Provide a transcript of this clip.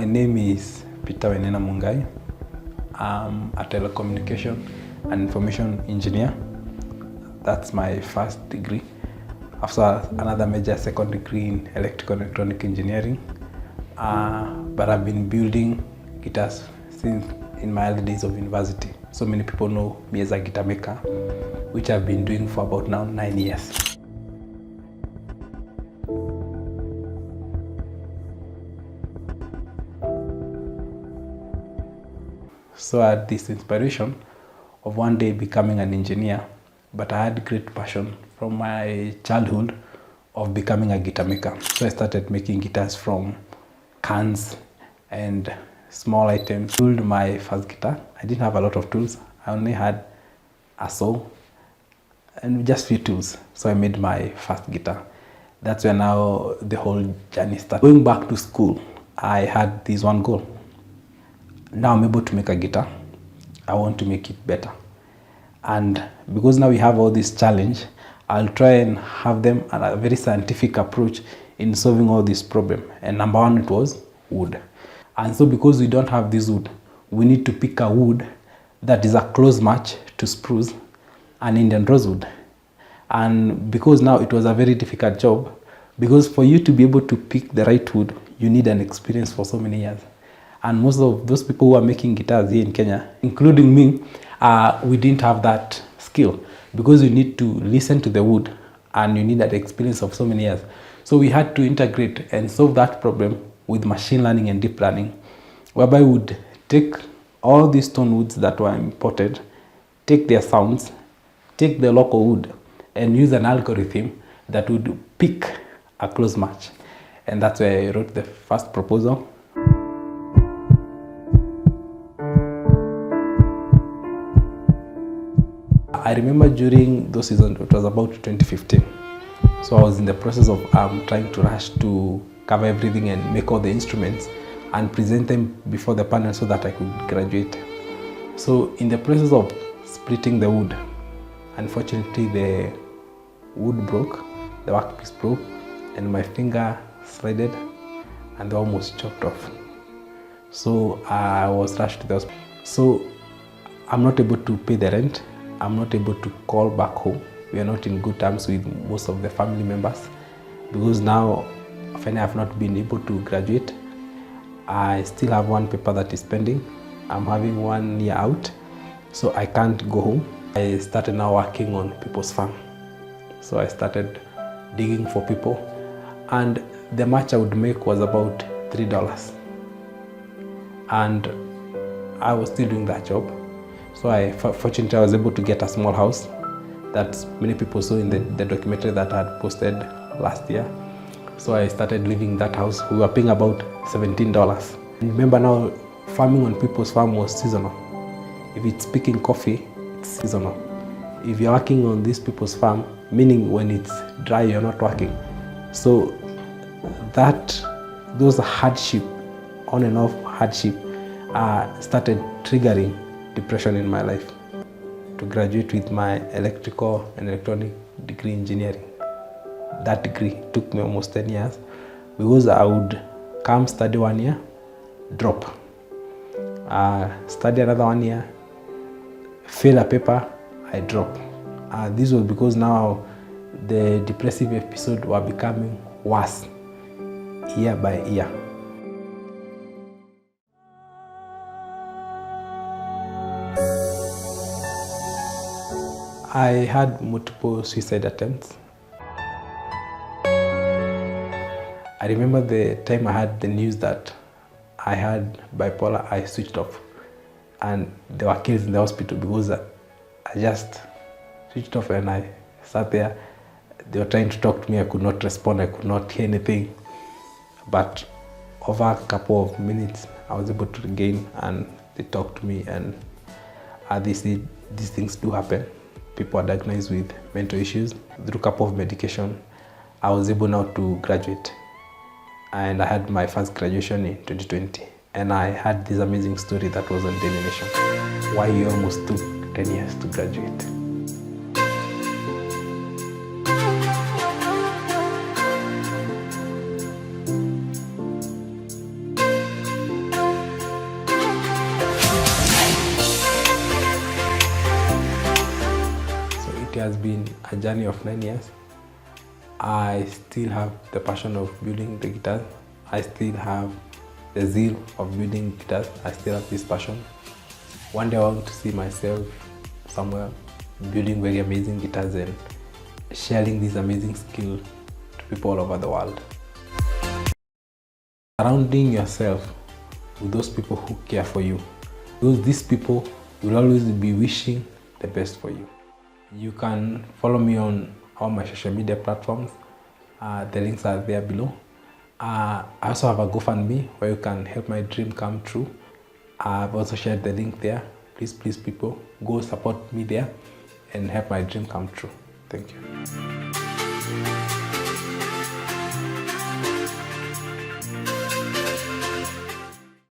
My name is Peter Mungai. I'm a telecommunication and information engineer. That's my first degree. After another major second degree in electrical and electronic engineering. But I've been building guitars since in my early days of university. So many people know me as a guitar maker, which I've been doing for about now 9 years. So I had this inspiration of one day becoming an engineer, but I had great passion from my childhood of becoming a guitar maker. So I started making guitars from cans and small items. I built my first guitar. I didn't have a lot of tools. I only had a saw and just few tools. So I made my first guitar. That's where now the whole journey started. Going back to school, I had this one goal. Now I'm able to make a guitar. I want to make it better. And because now we have all this challenge, I'll try and have them a very scientific approach in solving all this problem. And number one, it was wood. And so because we don't have this wood, we need to pick a wood that is a close match to spruce and Indian rosewood. And because now it was a very difficult job, because for you to be able to pick the right wood, you need an experience for so many years. And most of those people who are making guitars here in Kenya, including me, we didn't have that skill because you need to listen to the wood and you need that experience of so many years. So we had to integrate and solve that problem with machine learning and deep learning, whereby we would take all these stone woods that were imported, take their sounds, take the local wood, and use an algorithm that would pick a close match. And that's where I wrote the first proposal. I remember during those seasons, it was about 2015. So I was in the process of trying to rush to cover everything and make all the instruments and present them before the panel so that I could graduate. So in the process of splitting the wood, unfortunately the wood broke, the workpiece broke, and my finger slided and they almost chopped off. So I was rushed to the hospital. So I'm not able to pay the rent. I'm not able to call back home. We are not in good terms with most of the family members because now when I have not been able to graduate, I still have one paper that is pending. I'm having 1 year out, so I can't go home. I started now working on people's farm. So I started digging for people, and the match I would make was about $3. And I was still doing that job. So fortunately I was able to get a small house that many people saw in the documentary that I had posted last year. So I started living in that house. We were paying about $17. And remember now, farming on people's farm was seasonal. If it's picking coffee, it's seasonal. If you're working on these people's farm, meaning when it's dry, you're not working. So those hardship, on and off hardship, started triggering depression in my life. To graduate with my electrical and electronic degree engineering. That degree took me almost 10 years because I would come study 1 year, drop. Study another 1 year, fail a paper, I drop. This was because now the depressive episodes were becoming worse year by year. I had multiple suicide attempts. I remember the time I had the news that I had bipolar, I switched off. And there were kids in the hospital because I just switched off and I sat there. They were trying to talk to me, I could not respond, I could not hear anything. But over a couple of minutes, I was able to regain and they talked to me and they said these things do happen. People are diagnosed with mental issues. Through a couple of medication, I was able now to graduate. And I had my first graduation in 2020. And I had this amazing story that was on Daily Nation, why it almost took 10 years to graduate. has been a journey of 9 years. I still have the passion of building the guitars. I still have the zeal of building guitars. I still have this passion. One day I want to see myself somewhere building very amazing guitars and sharing this amazing skill to people all over the world. Surrounding yourself with those people who care for you. These people will always be wishing the best for you. You can follow me on all my social media platforms. The links are there below. I also have a GoFundMe where you can help my dream come true. I've also shared the link there. Please people, go support me there and help my dream come true. Thank you.